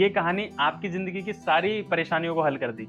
ये कहानी आपकी जिंदगी की सारी परेशानियों को हल कर दी।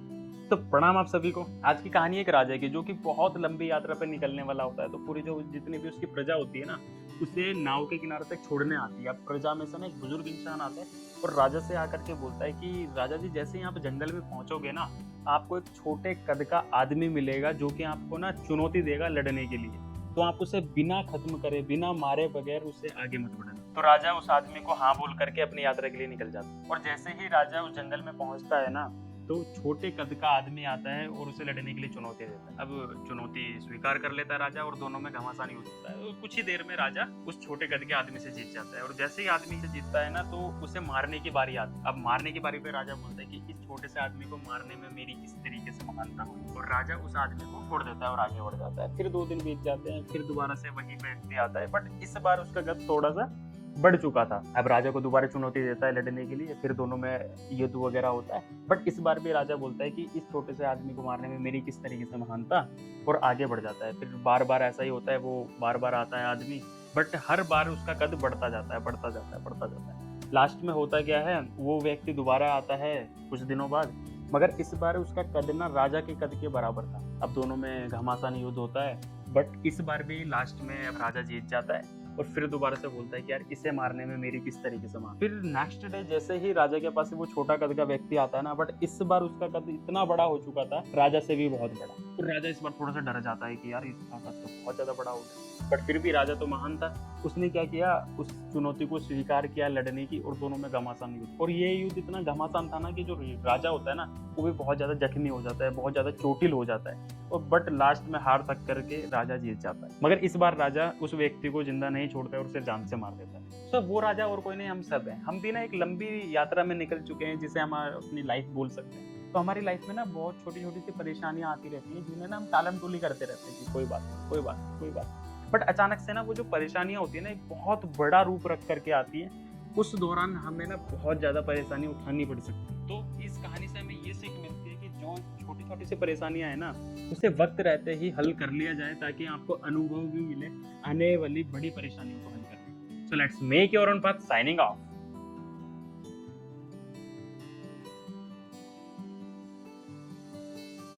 तो प्रणाम आप सभी को। आज की कहानी एक राजा की, जो कि बहुत लंबी यात्रा पर निकलने वाला होता है। तो पूरी जो जितनी भी उसकी प्रजा होती है ना, उसे नाव के किनारे तक छोड़ने आती है। अब प्रजा में से ना एक बुजुर्ग इंसान आता है और राजा से आकर के बोलता है कि राजा जी, जैसे ही आप जंगल में पहुंचोगे ना, आपको एक छोटे कद का आदमी मिलेगा जो कि आपको ना चुनौती देगा लड़ने के लिए। तो आप उसे बिना खत्म करे, बिना मारे बगैर उसे आगे मत बढ़ाना। तो राजा उस आदमी को हाँ बोल करके अपनी यात्रा के लिए निकल जाता है। और जैसे ही राजा उस जंगल में पहुंचता है ना, तो छोटे कद का आदमी आता है और उसे लड़ने के लिए चुनौती देता है। अब चुनौती स्वीकार कर लेता है राजा और दोनों में घमासानी होता है। कुछ ही देर में राजा उस छोटे कद के आदमी से जीत जाता है। और जैसे ही आदमी से जीतता है ना, तो उसे मारने की बारी आती है। अब मारने की बारी पे राजा बोलता है कि इस छोटे से आदमी को मारने में मेरी किस तरीके से महानता हुई। और राजा उस आदमी को छोड़ देता है और आगे बढ़ जाता है। फिर 2 दिन बीत जाते हैं, फिर दोबारा से वही व्यक्ति आता है, बट इस बार उसका कद थोड़ा सा बढ़ चुका था। अब राजा को दोबारा चुनौती देता है लड़ने के लिए, फिर दोनों में युद्ध वगैरह होता है। बट इस बार भी राजा बोलता है कि इस छोटे से आदमी को मारने में मेरी किस तरीके से महानता, और आगे बढ़ जाता है। फिर बार बार ऐसा ही होता है, वो बार बार आता है आदमी, बट हर बार उसका कद बढ़ता जाता है, बढ़ता जाता है, बढ़ता जाता है। लास्ट में होता क्या है, वो व्यक्ति दोबारा आता है कुछ दिनों बाद, मगर इस बार उसका कद ना राजा के कद के बराबर था। अब दोनों में घमासान युद्ध होता है, बट इस बार भी लास्ट में अब राजा जीत जाता है। और फिर दोबारा से बोलता है कि यार, इसे मारने में मेरी किस तरीके से मार। फिर नेक्स्ट डे जैसे ही राजा के पास वो छोटा कद का व्यक्ति आता है ना, बट इस बार उसका कद इतना बड़ा हो चुका था, राजा से भी बहुत बड़ा। तो राजा इस बार थोड़ा सा डर जाता है कि यार, इसका कद तो बहुत ज्यादा बड़ा हो गया। बट फिर भी राजा तो महान था, उसने क्या किया, उस चुनौती को स्वीकार किया लड़ने की, और दोनों में घमासान युद्ध। और ये युद्ध इतना घमासान था ना कि जो राजा होता है ना, वो भी बहुत ज्यादा जख्मी हो जाता है, बहुत ज्यादा चोटिल हो जाता है। और बट लास्ट में हार तक करके राजा जीत जाता है। मगर इस बार राजा उस व्यक्ति को जिंदा नहीं छोड़ता है और उसे जान से मार देता है। तो वो राजा और कोई नहीं, हम सब हैं। हम भी ना एक लंबी यात्रा में निकल चुके हैं, जिसे हम अपनी लाइफ बोल सकते हैं। तो हमारी लाइफ में ना बहुत छोटी छोटी सी परेशानियां आती रहती हैं, जिन्हें ना हम टालम टोली करते रहते हैं कि कोई बात नहीं, कोई बात नहीं, कोई बात नहीं। बट अचानक से ना वो जो परेशानियां होती है ना, एक बहुत बड़ा रूप रख करके आती है। उस दौरान हमें ना बहुत ज्यादा परेशानी उठानी पड़ सकती है। तो इस कहानी से हमें ये सीख मिलती है कि जो छोटी छोटी सी परेशानियां है ना, उसे वक्त रहते ही हल कर लिया जाए, ताकि आपको अनुभव भी मिले आने वाली बड़ी परेशानियों को हल करने। So let's make your own path. Signing off.